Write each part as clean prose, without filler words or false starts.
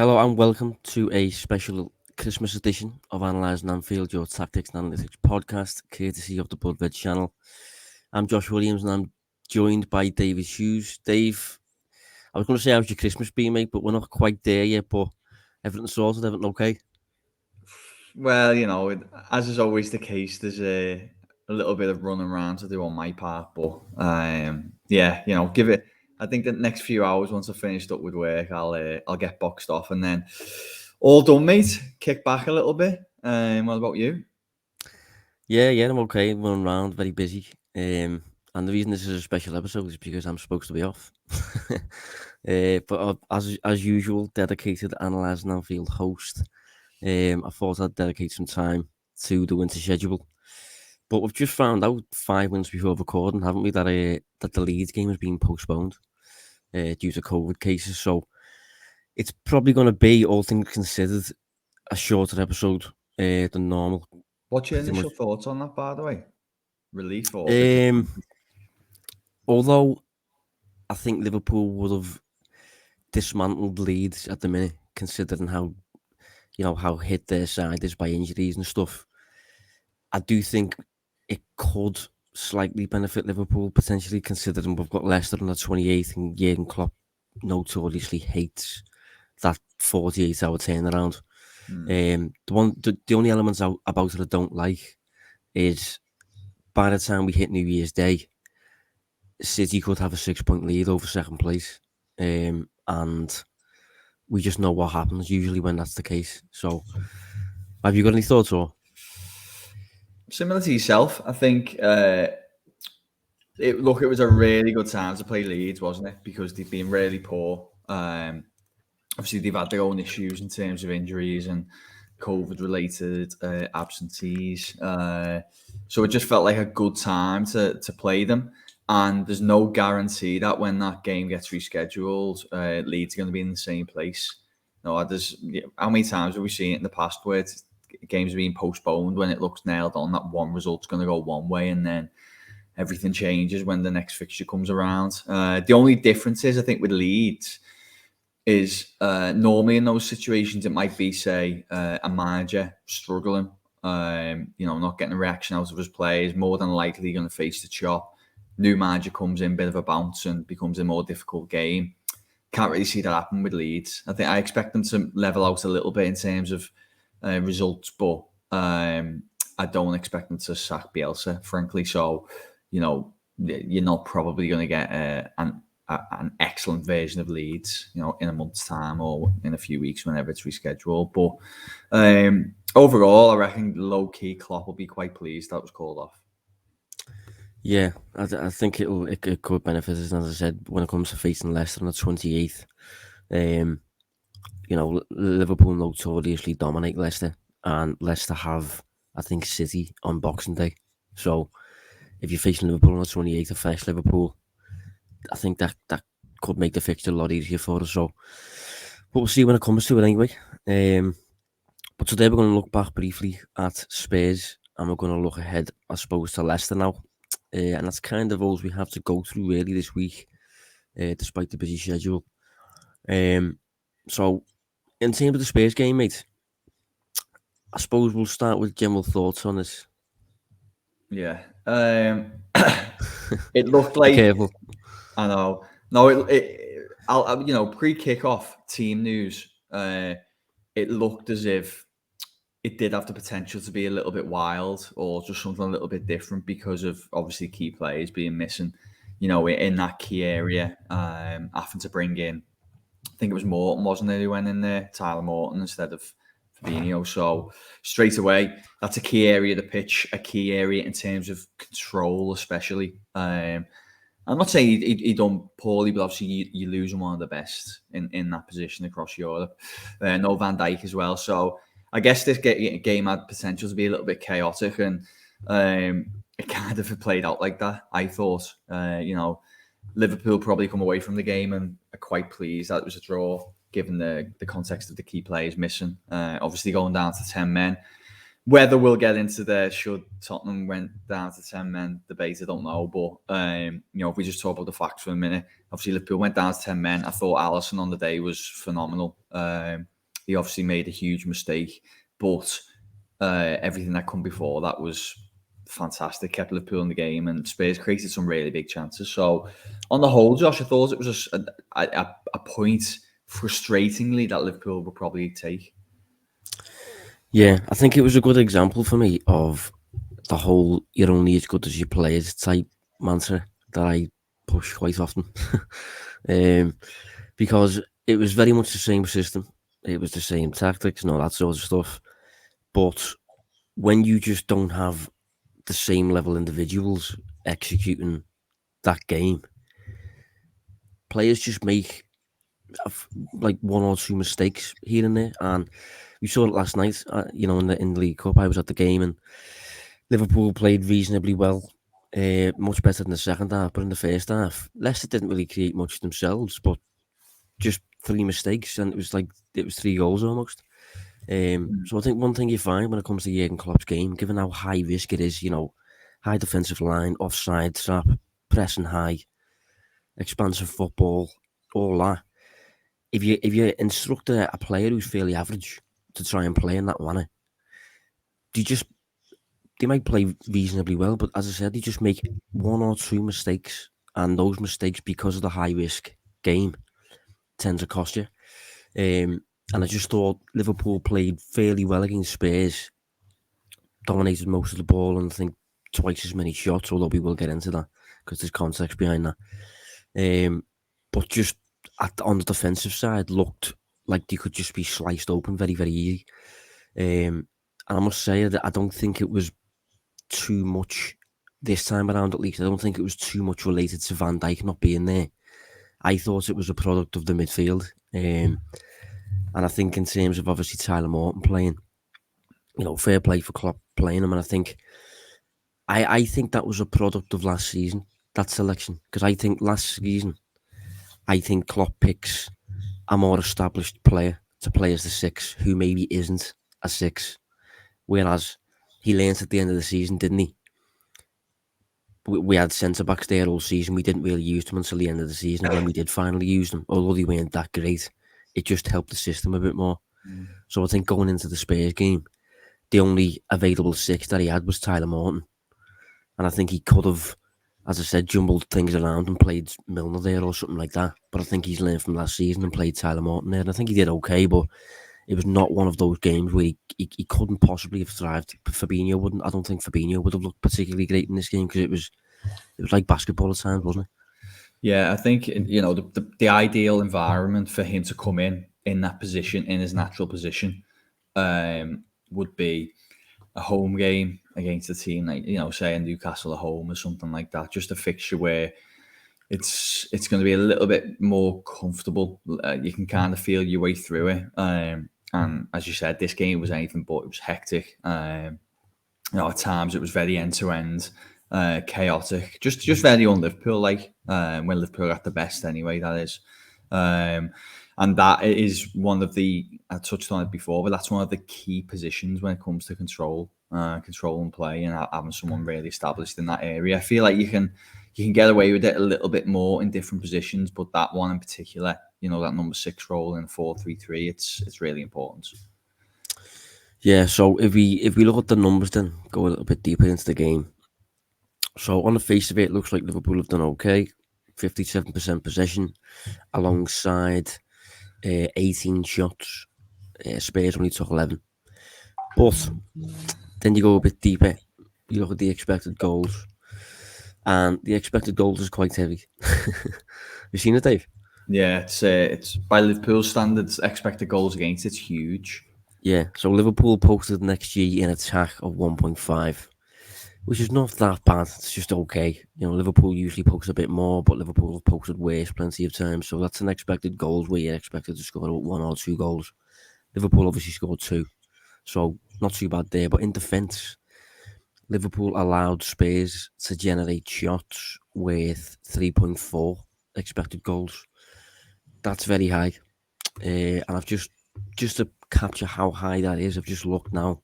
Hello and welcome to a special Christmas edition of Analysing Anfield, your tactics and analytics podcast, courtesy of the Blood Red channel. I'm Josh Williams and I'm joined by David Hughes. Dave, I was going to say how's your Christmas been, mate, but we're not quite there yet, but everything sorted, everything okay? Well, as is always the case, there's a little bit of running around to do on my part, but give it. I think the next few hours, once I've finished up with work, I'll get boxed off and then all done, mate. Kick back a little bit. What about you? Yeah, I'm okay. Running around, very busy. And the reason this is a special episode is because I'm supposed to be off. But as usual, dedicated Analysing Anfield host. I thought I'd dedicate some time to the winter schedule. But we've just found out 5 minutes before recording, haven't we, that the Leeds game has been postponed due to COVID cases. So it's probably going to be, all things considered, a shorter episode than normal. What's your Pretty much. initial thoughts on that, by the way? Relief or Although I think Liverpool would have dismantled Leeds at the minute, considering how hit their side is by injuries and stuff. I do think it could slightly benefit Liverpool, potentially, considering we've got Leicester on the 28th and Jurgen Klopp notoriously hates that 48-hour turnaround. The only elements about it I don't like is by the time we hit New Year's Day, City could have a 6-point lead over second place. And we just know what happens usually when that's the case. So, have you got any thoughts or? Similar to yourself, I think it was a really good time to play Leeds, wasn't it? Because they've been really poor. Obviously, they've had their own issues in terms of injuries and COVID-related absentees. So it just felt like a good time to play them. And there's no guarantee that when that game gets rescheduled, Leeds are going to be in the same place. No, how many times have we seen it in the past where games are being postponed when it looks nailed on that one result's going to go one way and then everything changes when the next fixture comes around. The only difference is, I think, with Leeds is normally in those situations it might be, say, a manager struggling, not getting a reaction out of his players, more than likely going to face the chop. New manager comes in, bit of a bounce, and becomes a more difficult game. Can't really see that happen with Leeds. I expect them to level out a little bit in terms of results, but I don't expect them to sack Bielsa, frankly. So, you're not probably going to get an excellent version of Leeds, in a month's time or in a few weeks, whenever it's rescheduled. But overall, I reckon low-key Klopp will be quite pleased that was called off. Yeah, I think it could benefit us, as I said, when it comes to facing Leicester on the 28th. Liverpool notoriously dominate Leicester, and Leicester have, I think, City on Boxing Day. So if you're facing Liverpool on the 28th, a fresh Liverpool, I think that could make the fixture a lot easier for us. So, but we'll see when it comes to it anyway. But today we're going to look back briefly at Spurs, and we're going to look ahead, I suppose, to Leicester now. And that's kind of all we have to go through really this week, despite the busy schedule. So, in terms of the Spurs game, mate, I suppose we'll start with general thoughts on this. Yeah. It looked like... Be careful. I know. No, pre-kickoff team news, it looked as if it did have the potential to be a little bit wild or just something a little bit different because of obviously key players being missing, in that key area, having to bring in, I think it was Morton, wasn't it, who went in there, Tyler Morton instead of Fabinho. So straight away, that's a key area of the pitch, a key area in terms of control, especially. I'm not saying he done poorly, but obviously you losing one of the best in that position across Europe. No Van Dijk as well. So I guess this game had potential to be a little bit chaotic, and it kind of played out like that, I thought. Liverpool probably come away from the game and are quite pleased that it was a draw, given the context of the key players missing. Obviously going down to 10 men. Whether we'll get into the should Tottenham went down to 10 men debate, I don't know. But, if we just talk about the facts for a minute, obviously Liverpool went down to 10 men. I thought Alisson on the day was phenomenal. he obviously made a huge mistake, but everything that come before that was fantastic, kept Liverpool in the game, and Spurs created some really big chances. So on the whole, Josh, I thought it was a point, frustratingly, that Liverpool would probably take. Yeah, I think it was a good example for me of the whole "you're only as good as your players" type mantra that I push quite often. Because it was very much the same system. It was the same tactics and all that sort of stuff. But when you just don't have the same level individuals executing that game, players just make like one or two mistakes here and there. And we saw it last night, in the League Cup. I was at the game and Liverpool played reasonably well, much better than the second half. But in the first half, Leicester didn't really create much themselves, but just 3 mistakes, and it was 3 goals almost. So I think one thing you find when it comes to Jurgen Klopp's game, given how high risk it is, high defensive line, offside trap, pressing high, expansive football, all that. If you instruct a player who's fairly average to try and play in that manner, they might play reasonably well, but as I said, they just make 1 or 2 mistakes, and those mistakes, because of the high risk game, tend to cost you. And I just thought Liverpool played fairly well against Spurs, dominated most of the ball, and I think twice as many shots, although we will get into that because there's context behind that. But just on the defensive side, looked like they could just be sliced open very, very easy. And I must say that I don't think it was too much this time around, at least. I don't think it was too much related to Van Dijk not being there. I thought it was a product of the midfield. And I think in terms of obviously Tyler Morton playing, fair play for Klopp playing him. And I think that was a product of last season, that selection. Because I think last season, Klopp picks a more established player to play as the 6 who maybe isn't a 6. Whereas he learned at the end of the season, didn't he? We had centre-backs there all season. We didn't really use them until the end of the season. And when we did finally use them, although they weren't that great, it just helped the system a bit more. So I think going into the Spurs game, the only available 6 that he had was Tyler Morton. And I think he could have, as I said, jumbled things around and played Milner there or something like that. But I think he's learned from last season and played Tyler Morton there. And I think he did okay, but it was not one of those games where he couldn't possibly have thrived. Fabinho wouldn't. I don't think Fabinho would have looked particularly great in this game because it was like basketball at times, wasn't it? Yeah, I think the ideal environment for him to come in that position, in his natural position, would be a home game against a team like say Newcastle at home or something like that. Just a fixture where it's going to be a little bit more comfortable. You can kind of feel your way through it. And as you said, this game was anything but. It was hectic. At times it was very end to end, chaotic. Just very un-Liverpool like when Liverpool at the best anyway. That is. And that is one of the, I touched on it before, but that's one of the key positions when it comes to control and play, and having someone really established in that area. I feel like you can get away with it a little bit more in different positions, but that one in particular, that number 6 role in 4-3-3, it's really important. Yeah, so if we look at the numbers then, go a little bit deeper into the game. So on the face of it looks like Liverpool have done okay. 57% possession alongside 18 shots. Spurs only took 11. But then you go a bit deeper. You look at the expected goals. And the expected goals is quite heavy. Have you seen it, Dave? Yeah, it's by Liverpool standards, expected goals against, it's huge. Yeah, so Liverpool posted an XG in attack of 1.5, which is not that bad. It's just okay. Liverpool usually posts a bit more, but Liverpool have posted worse plenty of times. So that's an expected goals where you're expected to score 1 or 2 goals. Liverpool obviously scored 2, so not too bad there. But in defence, Liverpool allowed Spurs to generate shots with 3.4 expected goals. That's very high. And I've just to capture how high that is, I've just looked now.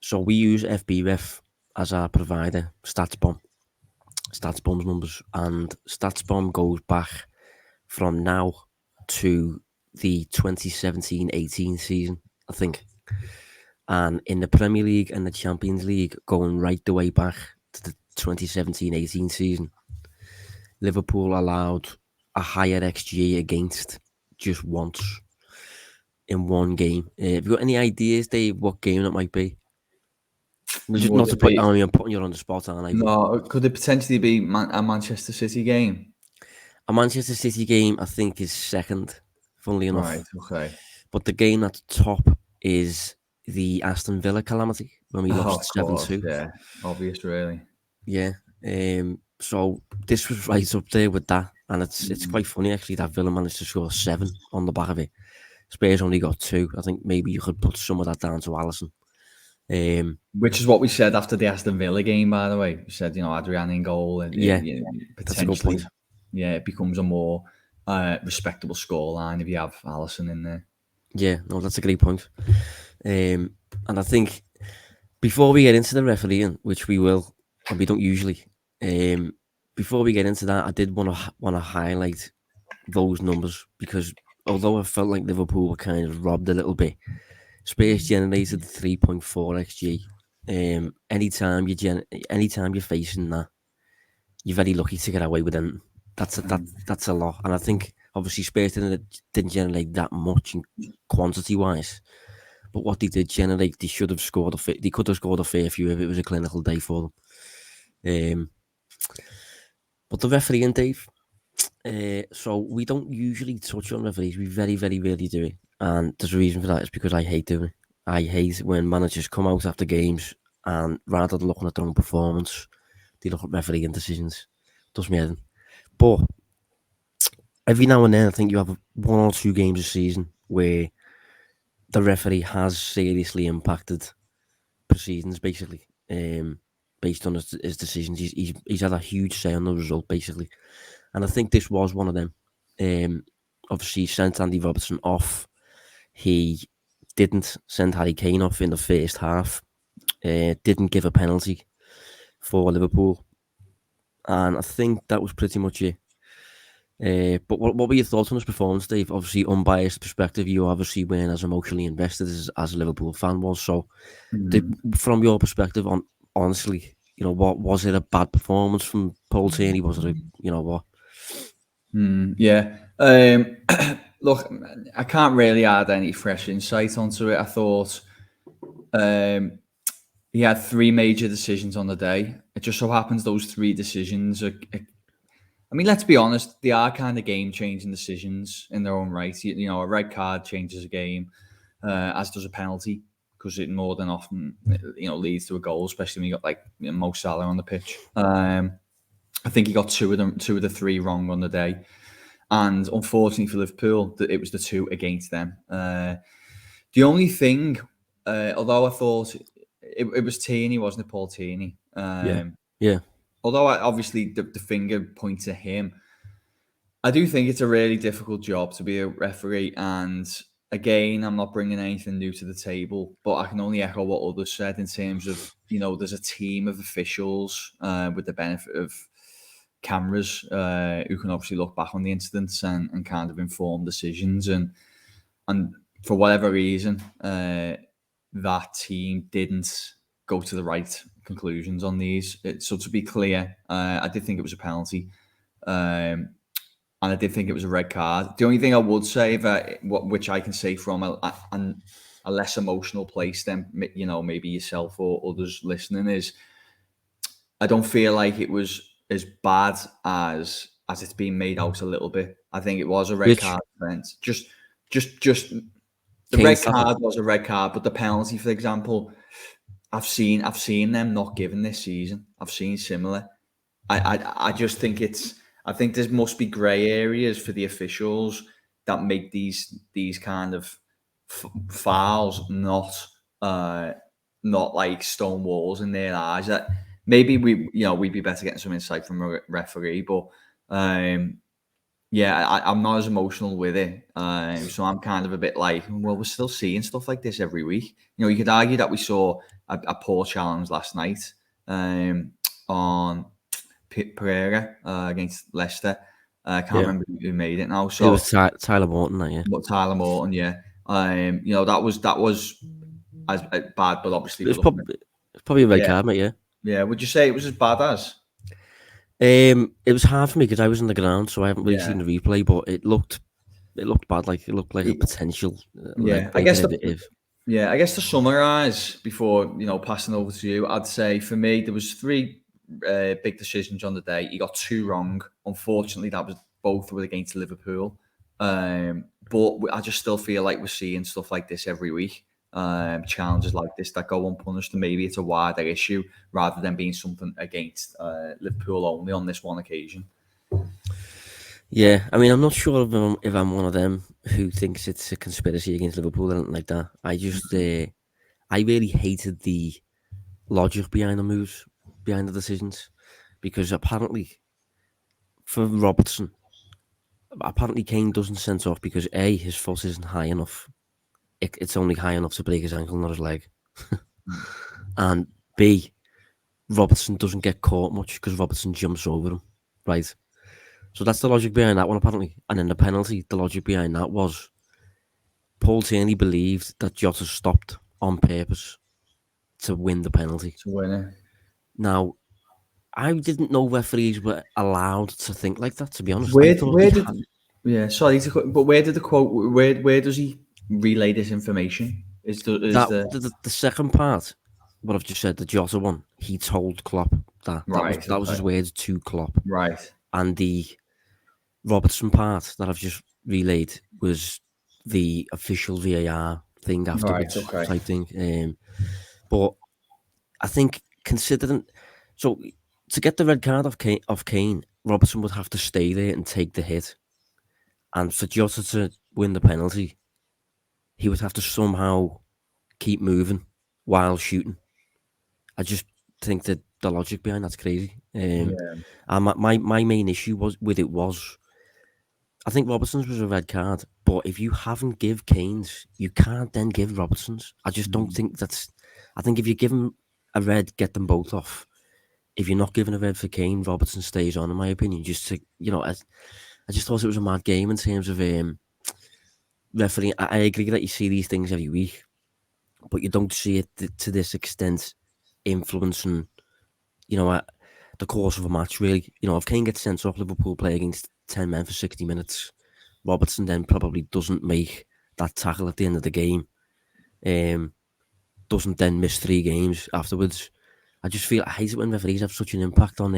So we use FBref as our provider, StatsBomb. StatsBomb's numbers, and StatsBomb goes back from now to the 2017-18 season, I think. And in the Premier League and the Champions League, going right the way back to the 2017-18 season, Liverpool allowed a higher XG against just once in one game. Have you got any ideas, Dave, what game that might be? Just Would not to it put, be? I mean, I'm putting you on the spot, aren't I? But No, could it potentially be a Manchester City game? a Manchester City game, I think, is second, funnily Right. enough. Okay. But the game at the top is the Aston Villa calamity when we Oh, lost of course. 7-2. Yeah. Obvious, really. Yeah. So this was right up there with that. And it's quite funny, actually, that Villa managed to score 7 on the back of it. Spurs only got 2. I think maybe you could put some of that down to Alisson. Which is what we said after the Aston Villa game, by the way. We said, Adrian in goal, and Yeah, potentially, that's a good point. yeah, it becomes a more respectable scoreline if you have Alisson in there. Yeah, no, that's a great point. And I think before we get into the refereeing, which we will, and we don't usually, before we get into that, I did want to highlight those numbers because although I felt like Liverpool were kind of robbed a little bit, Spurs generated 3.4 xg. Anytime you're facing that, you're very lucky to get away with it. That's a lot, and I think obviously Spurs didn't generate that much in quantity wise. But what they did generate, they should have scored they could have scored a fair few if it was a clinical day for them. But the refereeing, Dave. So we don't usually touch on referees. We very, very rarely do it, and there's a reason for that. It's because I hate doing it. I hate when managers come out after games and rather than looking at their own performance, they look at refereeing decisions. Does me head in. But every now and then, I think you have 1 or 2 games a season where the referee has seriously impacted proceedings, basically, based on his decisions. He's had a huge say on the result, basically. And I think this was one of them. Obviously, he sent Andy Robertson off. He didn't send Harry Kane off in the first half. Didn't give a penalty for Liverpool. And I think that was pretty much it. But what were your thoughts on his performance, Dave? Obviously, unbiased perspective, you obviously weren't as emotionally invested as a Liverpool fan was. So, from your perspective, honestly, what was it a bad performance from Paul Tierney? Was it what? Yeah. Look, I can't really add any fresh insight onto it. I thought he had 3 major decisions on the day. It just so happens those 3 decisions are, I mean, let's be honest, they are kind of game-changing decisions in their own right. A red card changes a game, as does a penalty, because it more than often, leads to a goal, especially when you got like Mo Salah on the pitch. I think he got 2 of the 3 wrong on the day. And unfortunately for Liverpool, it was the 2 against them. The only thing, although I thought it was Tierney, wasn't it, Paul Tierney? Yeah. Although obviously the finger points at him, I do think it's a really difficult job to be a referee. And again, I'm not bringing anything new to the table, but I can only echo what others said in terms of, there's a team of officials with the benefit of cameras who can obviously look back on the incidents and kind of inform decisions. And for whatever reason, that team didn't go to the right conclusions on these. So to be clear, I did think it was a penalty. And I did think it was a red card. The only thing I would say which I can say from a less emotional place than maybe yourself or others listening, is I don't feel like it was as bad as it's been made out a little bit. I think it was a red card offence. Just the red card was a red card, but the penalty, for example, I've seen them not given this season. I've seen similar. I just think I think there must be grey areas for the officials that make these kind of fouls not like stone walls in their eyes. That maybe we'd be better getting some insight from a referee, but yeah, I'm not as emotional with it. So I'm kind of a bit like, well, we're still seeing stuff like this every week. You could argue that we saw a poor challenge last night on Pereira against Leicester. I can't remember who made it now. It So was Tyler Morton, that, yeah. but Tyler Morton, yeah. That was as bad, but obviously It we're was looking at, probably a red card, mate, yeah. yeah. Would you say it was as bad as? It was hard for me because I was in the ground, so I haven't really seen the replay, but it looked bad. Like, it looked like a potential leg I break. guess I guess to summarise before passing over to you, I'd say for me there was three big decisions on the day. He got two wrong. Unfortunately, both were against Liverpool. But I just still feel like we're seeing stuff like this every week. Challenges like this that go unpunished, and maybe it's a wider issue rather than being something against Liverpool only on this one occasion. Yeah, I mean, I'm not sure if I'm one of them who thinks it's a conspiracy against Liverpool or anything like that. I just, I really hated the logic behind the moves, behind the decisions, because apparently, for Robertson, Kane doesn't send off because A, his foot isn't high enough. It's only high enough to break his ankle, not his leg. And B, Robertson doesn't get caught much because Robertson jumps over him, right? So that's the logic behind that one, apparently. And then the penalty, the logic behind that was Paul Tierney believed that Jota stopped on purpose to win the penalty. To win it. Now, I didn't know referees were allowed to think like that, to be honest. Where did the quote? Where does he relay this information? The second part, what I've just said, the Jota one, he told Klopp that. That was his words to Klopp. Right. And the Robertson part that I've just relayed was the official VAR thing afterwards, type thing. But I think considering, so to get the red card off Kane, Robertson would have to stay there and take the hit, and for Jota to win the penalty, he would have to somehow keep moving while shooting. I just think that the logic behind that's crazy. And my main issue was I think Robertson's was a red card, but if you haven't give Kane's, you can't then give Robertson's. I just don't think that's. I think if you give him a red, get them both off. If you're not giving a red for Kane, Robertson stays on, in my opinion. Just to, I just thought it was a mad game in terms of refereeing. I agree that you see these things every week, but you don't see it to this extent influencing, the course of a match, really. If Kane gets sent off, Liverpool play against 10 men for 60 minutes. Robertson then probably doesn't make that tackle at the end of the game. Doesn't then miss 3 games afterwards. I hate it when referees have such an impact on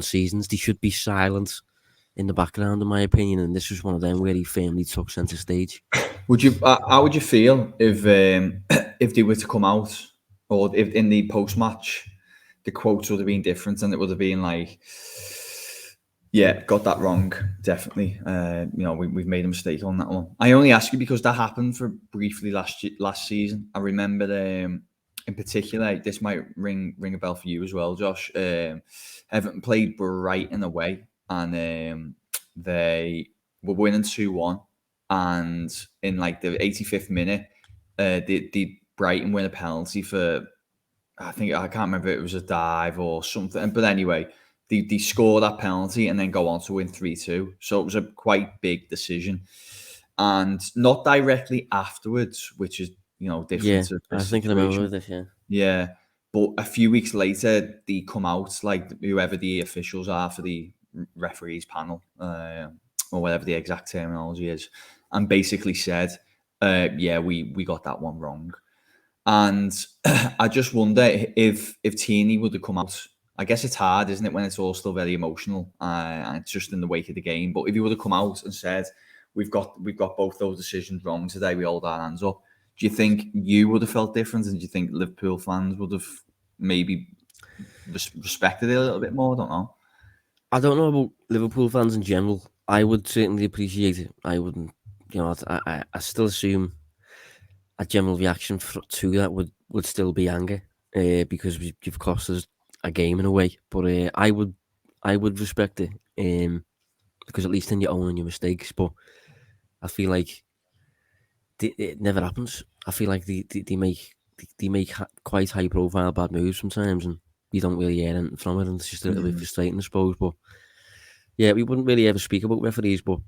seasons. They should be silent in the background, in my opinion, and this was one of them where he firmly took centre stage. How would you feel if they were to come out, or if in the post-match the quotes would have been different and it would have been like, yeah, got that wrong, definitely. We've made a mistake on that one. I only ask you because that happened for briefly last season. I remember in particular, this might ring a bell for you as well, Josh. Everton played Brighton away, and they were winning 2-1, and in like the 85th minute, the Brighton win a penalty for, I can't remember if it was a dive or something, but anyway, they score that penalty and then go on to win 3-2. So it was a quite big decision, and not directly afterwards, which is different. Yeah, I think I remember this. Yeah, but a few weeks later, they come out, like whoever the officials are for the referees panel, or whatever the exact terminology is, and basically said, "Yeah, we got that one wrong." And I just wonder if Tierney would have come out. I guess it's hard, isn't it, when it's all still very emotional and it's just in the wake of the game. But if he would have come out and said, "We've got both those decisions wrong today. We hold our hands up." Do you think you would have felt different, and do you think Liverpool fans would have maybe respected it a little bit more? I don't know. I don't know about Liverpool fans in general. I would certainly appreciate it. I wouldn't, I still assume a general reaction to that would still be anger, because you've cost us a game in a way. But I would respect it, because at least then you're owning your mistakes. But I feel like it never happens. I feel like they make quite high profile bad moves sometimes, and you don't really hear anything from it, and it's just a little bit frustrating, I suppose. But Yeah, we wouldn't really ever speak about referees, but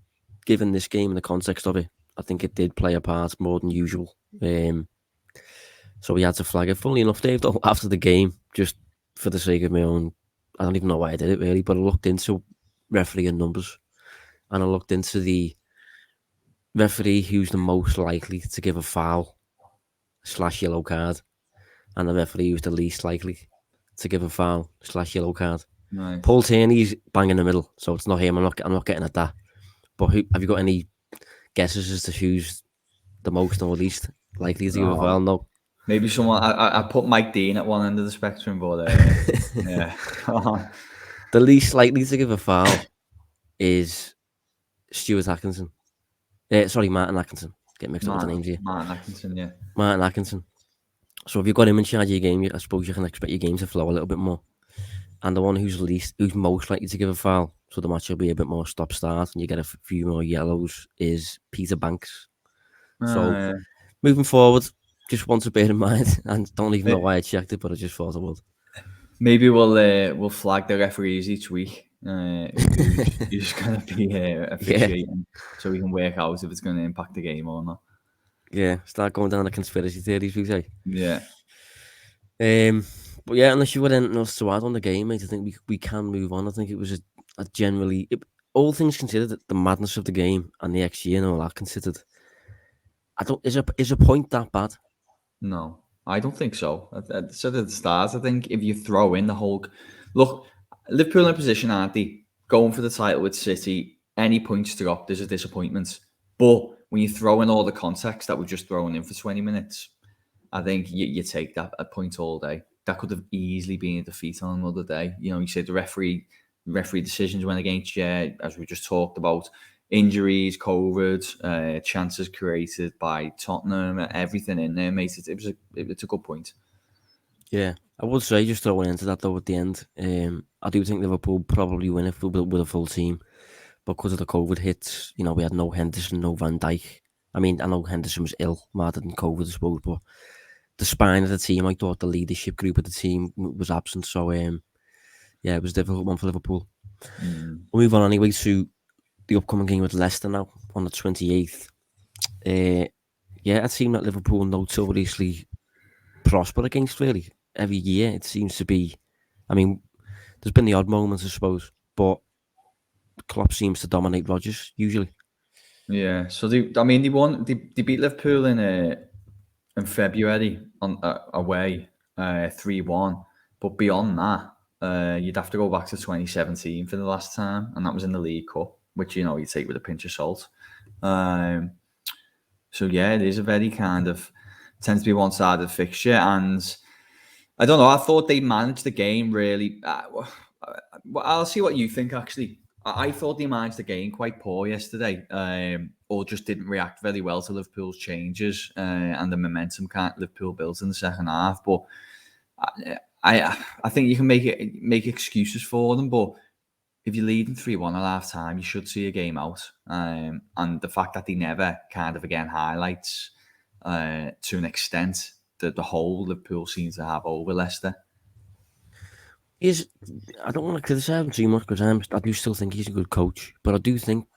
given this game and the context of it, I think it did play a part more than usual. So we had to flag it. Funnily enough, Dave, though, after the game, just for the sake of my own, I don't even know why I did it really, but I looked into referee numbers and I looked into the referee who's the most likely to give a foul / yellow card, and the referee who's the least likely to give a foul / yellow card. Right. Paul Tierney's bang in the middle, so it's not him. I'm not getting at that. But have you got any guesses as to who's the most or least likely to give a foul? No. Maybe someone. I put Mike Dean at one end of the spectrum, but yeah. The least likely to give a foul is Stuart Atkinson. Martin Atkinson. Get mixed up with the names here. Martin Atkinson, yeah. Martin Atkinson. So if you've got him in charge of your game, I suppose you can expect your game to flow a little bit more. And the one who's most likely to give a foul, so the match will be a bit more stop-start and you get a few more yellows, is Peter Banks. So moving forward, just want to bear in mind, and don't even know why I checked it, but I just thought I would. Maybe we'll flag the referees each week. Who's going to be officiating, so we can work out if it's going to impact the game or not. Yeah, start going down the conspiracy theories, we say. Yeah. But yeah, unless you had anything else to add on the game, mate, I think we can move on. I think it was a generally, all things considered, the madness of the game and the XG and all that considered, is a point that bad? No, I don't think so. I said at the start, I think if you throw in the whole... Look, Liverpool in a position, aren't they? Going for the title with City, any points dropped is a disappointment. But when you throw in all the context that we're just throwing in for 20 minutes, I think you take that a point all day. That could have easily been a defeat on another day. You know, you said the referee decisions went against you, as we just talked about. Injuries, COVID, chances created by Tottenham, everything in there, mate. It's a good point. Yeah, I would say, just throwing into that though at the end, I do think Liverpool probably win it with a full team, but because of the COVID hits, you know, we had no Henderson, no Van Dijk. I mean, I know Henderson was ill rather than COVID, I suppose, but the spine of the team, I thought the leadership group of the team was absent. So, yeah, it was a difficult one for Liverpool. We'll move on anyway to the upcoming game with Leicester now on the 28th. Yeah, a team that Liverpool notoriously prosper against, really. Every year it seems to be, I mean, there's been the odd moments, I suppose, but Klopp seems to dominate Rodgers usually. Yeah, so they beat Liverpool in February on away 3-1, but beyond that, you'd have to go back to 2017 for the last time, and that was in the League Cup, which you take with a pinch of salt. So yeah, it is a very tends to be one-sided fixture, and I don't know. I thought they managed the game really. I'll see what you think. Actually, I thought they managed the game quite poor yesterday, or just didn't react very well to Liverpool's changes and the momentum Liverpool built in the second half. But I think you can make excuses for them, but if you're leading 3-1 at half time, you should see a game out. And the fact that they never again highlights to an extent that the whole Liverpool seems to have over Leicester. I don't want to criticise him too much because I do still think he's a good coach, but I do think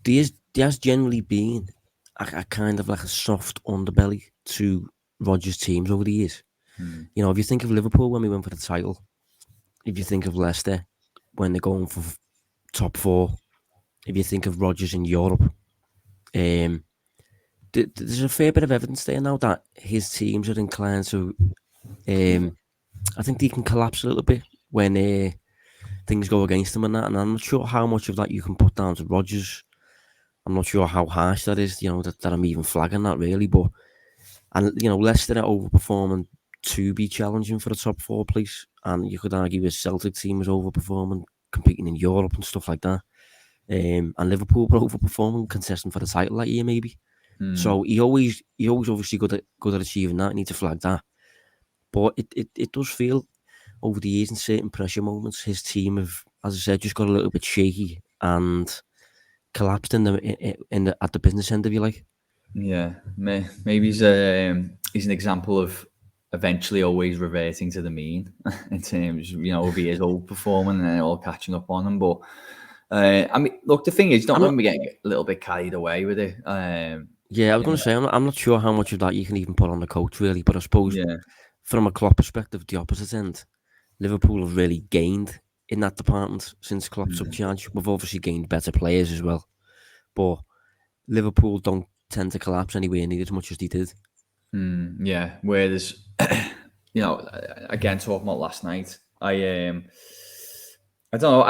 there has generally been a kind of like a soft underbelly to Rodgers' teams over the years. You know, if you think of Liverpool when we went for the title, if you think of Leicester when they're going for top 4, if you think of Rodgers in Europe, there's a fair bit of evidence there now that his teams are inclined to. I think they can collapse a little bit when things go against them and that. And I'm not sure how much of that you can put down to Rodgers. I'm not sure how harsh that is. You know that I'm even flagging that really, but Leicester are overperforming to be challenging for the top 4 place, and you could argue his Celtic team was overperforming, competing in Europe and stuff like that. And Liverpool were overperforming, contesting for the title that year, maybe. So he always obviously good at achieving that. I need to flag that. But it does feel over the years in certain pressure moments, his team have, as I said, just got a little bit shaky and collapsed at the business end, if you like. Yeah, maybe he's an example of eventually always reverting to the mean in terms, of he is overperforming and all catching up on him. But I mean, look, the thing is, don't let me get a little bit carried away with it. Yeah, I was going to say, I'm not sure how much of that you can even put on the coach, really. But I suppose from a Klopp perspective, the opposite end, Liverpool have really gained in that department since Klopp took charge. We've obviously gained better players as well. But Liverpool don't tend to collapse anywhere near as much as they did. Yeah, whereas, again, talking about last night, I don't know,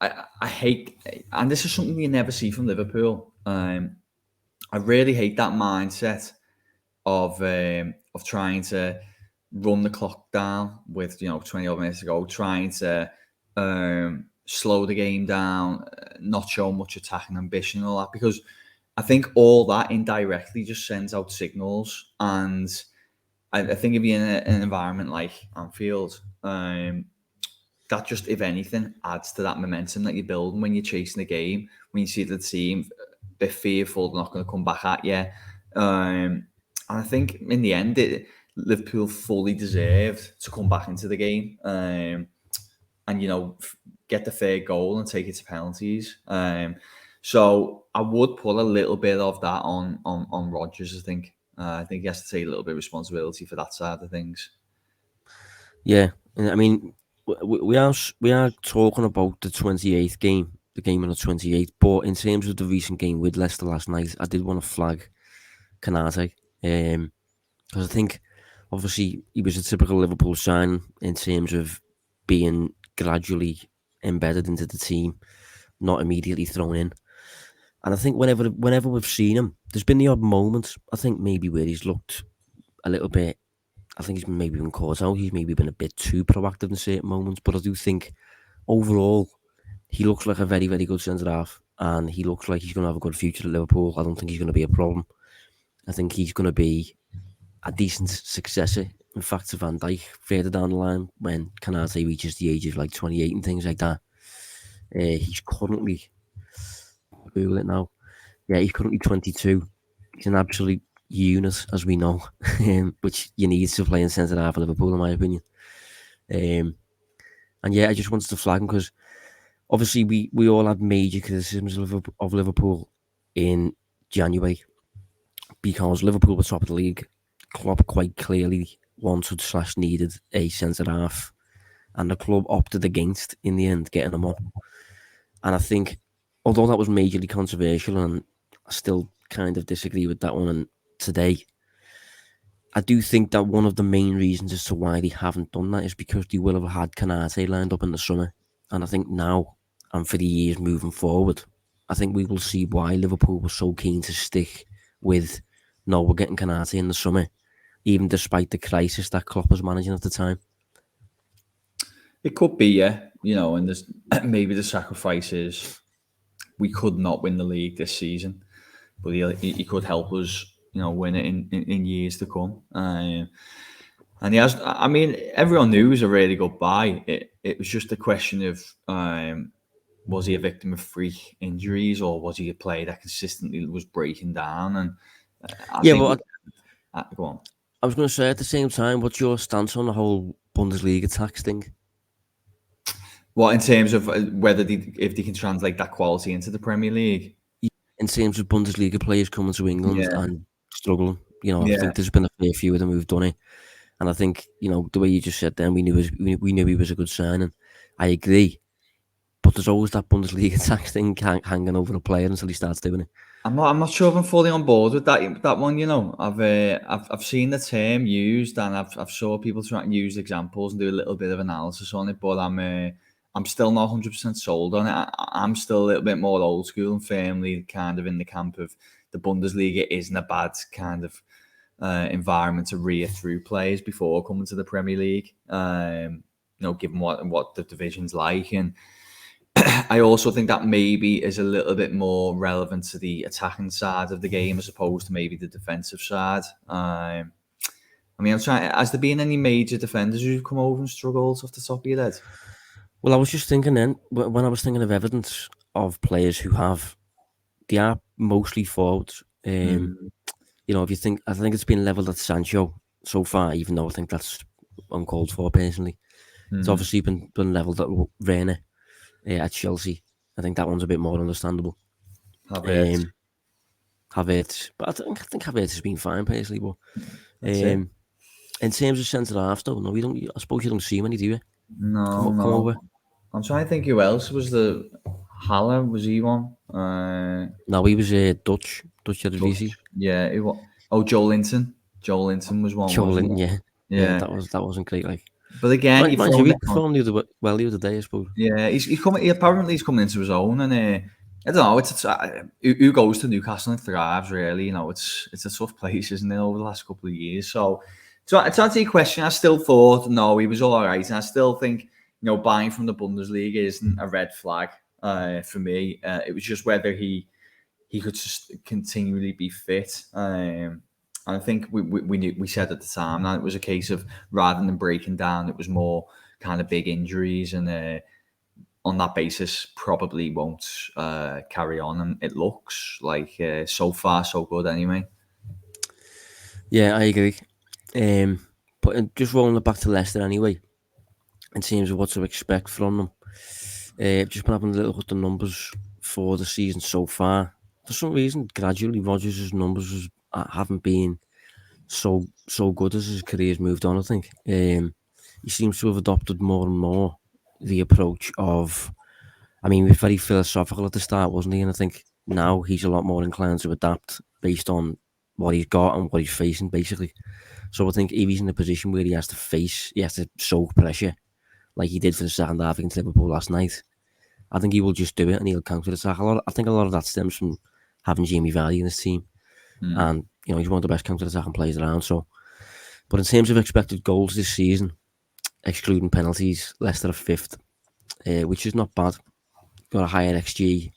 I hate, and this is something you never see from Liverpool. I really hate that mindset of trying to run the clock down with 20 odd minutes to go, trying to slow the game down, not show much attacking ambition and all that, because I think all that indirectly just sends out signals. And I think if you're in an environment like Anfield, that just, if anything, adds to that momentum that you're building when you're chasing the game, when you see the team a bit fearful they're not going to come back at you. And I think in the end, Liverpool fully deserved to come back into the game and, get the third goal and take it to penalties. So I would put a little bit of that on Rodgers, I think. I think he has to take a little bit of responsibility for that side of things. Yeah, I mean, we are talking about the 28th game, the game on the 28th. But in terms of the recent game with Leicester last night, I did want to flag Konate, because I think obviously he was a typical Liverpool sign in terms of being gradually embedded into the team, not immediately thrown in. And I think whenever we've seen him, there's been the odd moment, I think maybe where he's looked a little bit, I think he's maybe been caught out, he's maybe been a bit too proactive in certain moments, but I do think overall he looks like a very, very good centre-half, and he looks like he's going to have a good future at Liverpool. I don't think he's going to be a problem. I think he's going to be a decent successor, in fact, to Van Dijk further down the line when Konate reaches the age of like 28 and things like that. He's currently, Google it now, yeah, he's currently 22. He's an absolute unit, as we know, which you need to play in centre half of Liverpool, in my opinion. And yeah, I just wanted to flag him because obviously we all had major criticisms of Liverpool in January because Liverpool were top of the league. Klopp quite clearly wanted/needed a centre half, and the club opted against in the end getting him on. And I think, although that was majorly controversial, and I still kind of disagree with that one, and today, I do think that one of the main reasons as to why they haven't done that is because they will have had Konate lined up in the summer. And I think now, and for the years moving forward, I think we will see why Liverpool was so keen to stick with, no, we're getting Konate in the summer, even despite the crisis that Klopp was managing at the time. It could be, yeah. And there's maybe the sacrifice is we could not win the league this season, but he could help us, win it in years to come. And he has. I mean, everyone knew he was a really good buy. It was just a question of was he a victim of freak injuries, or was he a player that consistently was breaking down? And go on. I was going to say at the same time, what's your stance on the whole Bundesliga tax thing? What, in terms of whether if they can translate that quality into the Premier League? In terms of Bundesliga players coming to England and struggling, I think there's been a fair few of them who've done it. And I think, the way you just said then, we knew he was a good signing. I agree. But there's always that Bundesliga tax thing hanging over the player until he starts doing it. I'm not sure if I'm fully on board with that one. I've seen the term used, and I've saw people try and use examples and do a little bit of analysis on it, but I'm still not 100% sold on it. I'm still a little bit more old school and firmly kind of in the camp of the Bundesliga isn't a bad kind of environment to rear through players before coming to the Premier League. Given what the division's like, and I also think that maybe is a little bit more relevant to the attacking side of the game as opposed to maybe the defensive side. I'm trying. Has there been any major defenders who've come over and struggled off the top of your head? Well, I was just thinking then, when I was thinking of evidence of players who they are mostly forwards. If you think, I think it's been levelled at Sancho so far, even though I think that's uncalled for personally. It's obviously been levelled at Werner at Chelsea. I think that one's a bit more understandable. Havertz. Havertz, but I think Havertz has been fine personally. But That's it. in terms of centre half, though, no, I suppose you don't see many, do you? No, Come over. I'm trying to think who else was the Haller. Was he one? No, he was Dutch Eredivisie. Yeah. Joe Linton. Joe Linton was one, wasn't Joelin, it? yeah, Yeah. that wasn't great. Like, But again, you've mind you, thrown he it on. performed the other day, I suppose. Yeah, he's coming. Apparently, he's coming into his own, and I don't know. Who goes to Newcastle and thrives. Really, it's a tough place, isn't it? Over the last couple of years, so to answer your question, I still thought no, he was all right, and I still think buying from the Bundesliga isn't a red flag for me. It was just whether he could just continually be fit. I think we said at the time that it was a case of rather than breaking down, it was more kind of big injuries, and on that basis, probably won't carry on. And it looks like so far so good anyway. Yeah, I agree. But just rolling it back to Leicester anyway, in terms of what to expect from them. Just been having a little look at the numbers for the season so far. For some reason, gradually Rodgers' numbers haven't been so good as his career's moved on. I think he seems to have adopted more and more the approach of, I mean, he was very philosophical at the start, wasn't he? And I think now he's a lot more inclined to adapt based on what he's got and what he's facing, basically. So I think if he's in a position where he has to soak pressure, like he did for the second half against Liverpool last night, I think he will just do it and he'll counter attack. I think a lot of that stems from having Jamie Vardy in his team, and he's one of the best counter attacking players around. So, but in terms of expected goals this season, excluding penalties, Leicester are fifth, which is not bad. Got a higher XG,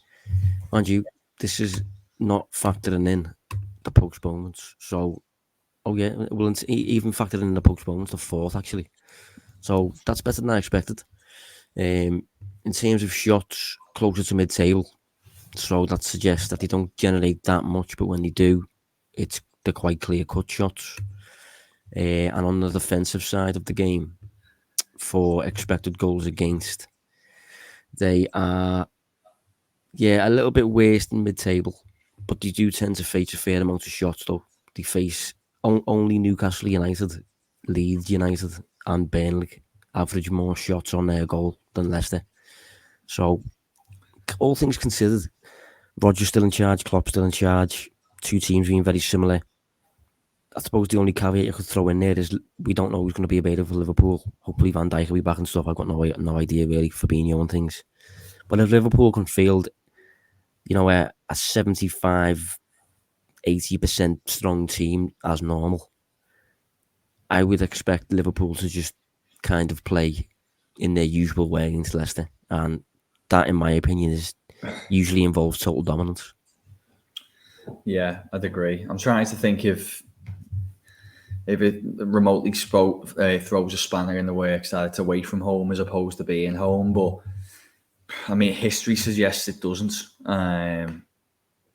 mind you. This is not factoring in the postponements. So, well, even factoring in the postponements, the fourth actually. So that's better than I expected. In terms of shots, closer to mid-table. So that suggests that they don't generate that much, but when they do, they're quite clear-cut shots. And on the defensive side of the game, for expected goals against, they are, a little bit worse than mid-table, but they do tend to face a fair amount of shots, though. They face only Newcastle United, Leeds United, and Burnley average more shots on their goal than Leicester. So, all things considered, Rodgers still in charge, Klopp still in charge, two teams being very similar. I suppose the only caveat you could throw in there is we don't know who's going to be available for Liverpool. Hopefully Van Dijk will be back and stuff. I've got no idea really, Fabinho and things. But if Liverpool can field, a 75, 80% strong team as normal, I would expect Liverpool to just kind of play in their usual way against Leicester. And that, in my opinion, usually involves total dominance. Yeah, I'd agree. I'm trying to think if it remotely throws a spanner in the works that it's away from home as opposed to being home. But, I mean, history suggests it doesn't.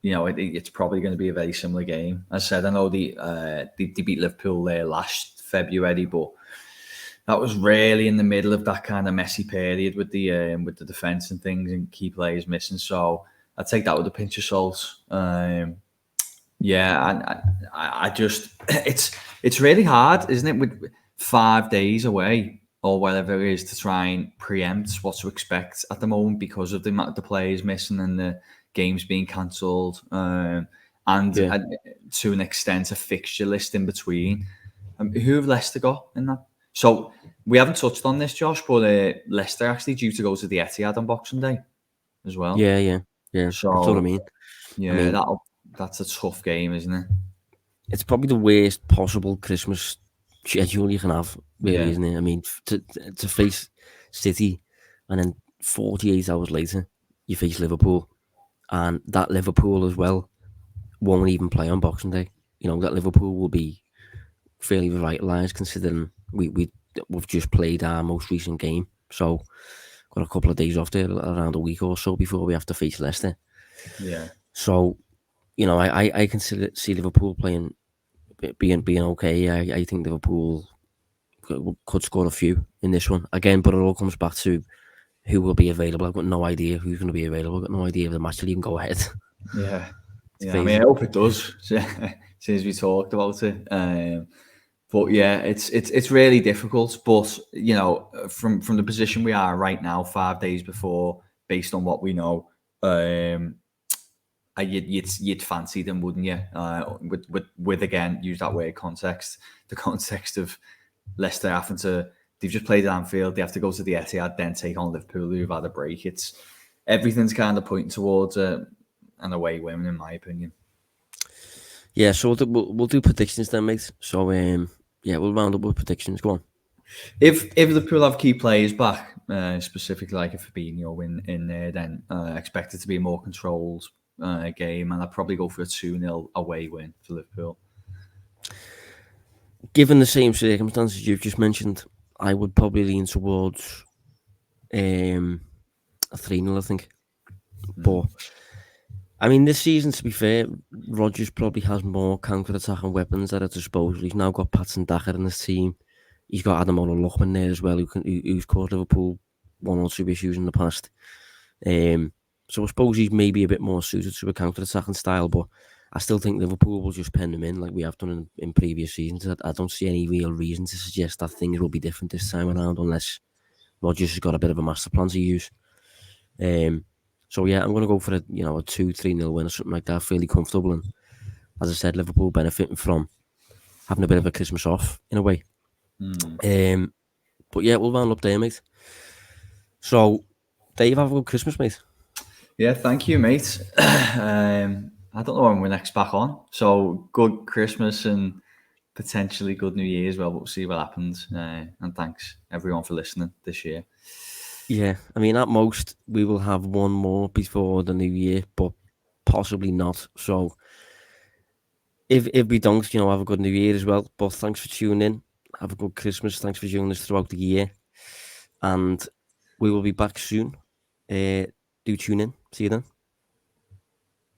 It's probably going to be a very similar game. As I said, I know they beat Liverpool there last February, but that was really in the middle of that kind of messy period with the defence and things and key players missing. So I'd take that with a pinch of salt. I just it's really hard, isn't it, with 5 days away or whatever it is to try and preempt what to expect at the moment because of the amount of the players missing and the games being cancelled, and to an extent a fixture list in between. Who have Leicester got in that? So we haven't touched on this, Josh, but Leicester actually due to go to the Etihad on Boxing Day as well. Yeah. So that's what I mean. Yeah, that's a tough game, isn't it? It's probably the worst possible Christmas schedule you can have, really, isn't it? I mean, to face City and then 48 hours later, you face Liverpool. And that Liverpool as well won't even play on Boxing Day. That Liverpool will be fairly revitalised considering we've just played our most recent game. So, got a couple of days off there, around a week or so before we have to face Leicester. Yeah. So, I can see Liverpool playing being okay. I think Liverpool could score a few in this one again, but it all comes back to who will be available. I've got no idea who's going to be available. I've got no idea if the match will even go ahead. Yeah, It's I mean, I hope it does. Since we talked about it, but yeah, it's really difficult. But you know, from the position we are right now, 5 days before, based on what we know, you'd fancy them, wouldn't you? With again, use that word context, the context of Leicester having to, they've just played at Anfield, they have to go to the Etihad, then take on Liverpool, who've had a break. Everything's kind of pointing towards an away win, in my opinion. Yeah, so we'll do predictions then, mate. So yeah, we'll round up with predictions. Go on. If Liverpool have key players back, specifically like a Fabinho in there, then I expect it to be a more controlled game, and I'd probably go for a 2-0 away win for Liverpool. Given the same circumstances you've just mentioned, I would probably lean towards a 3-0, I think. But I mean, this season, to be fair, Rodgers probably has more counter-attacking weapons at his disposal. He's now got Patson Daka in his team. He's got Adam Lookman there as well, who's caused Liverpool 1 or 2 issues in the past. So I suppose he's maybe a bit more suited to a counter-attacking style, but I still think Liverpool will just pen them in like we have done in previous seasons. I don't see any real reason to suggest that things will be different this time around unless Rodgers has got a bit of a master plan to use. So yeah, I'm going to go for a 2-3-0 win or something like that, fairly comfortable. And as I said, Liverpool benefiting from having a bit of a Christmas off in a way. But yeah, we'll round up there, mate. So, Dave, have a good Christmas, mate. Yeah, thank you, mate. I don't know when we're next back on. So good Christmas and potentially good New Year as well. We'll see what happens. And thanks everyone for listening this year. Yeah, I mean, at most, we will have one more before the New Year, but possibly not. So, if we don't, have a good New Year as well. But thanks for tuning in. Have a good Christmas. Thanks for joining us throughout the year. And we will be back soon. Do tune in. See you then.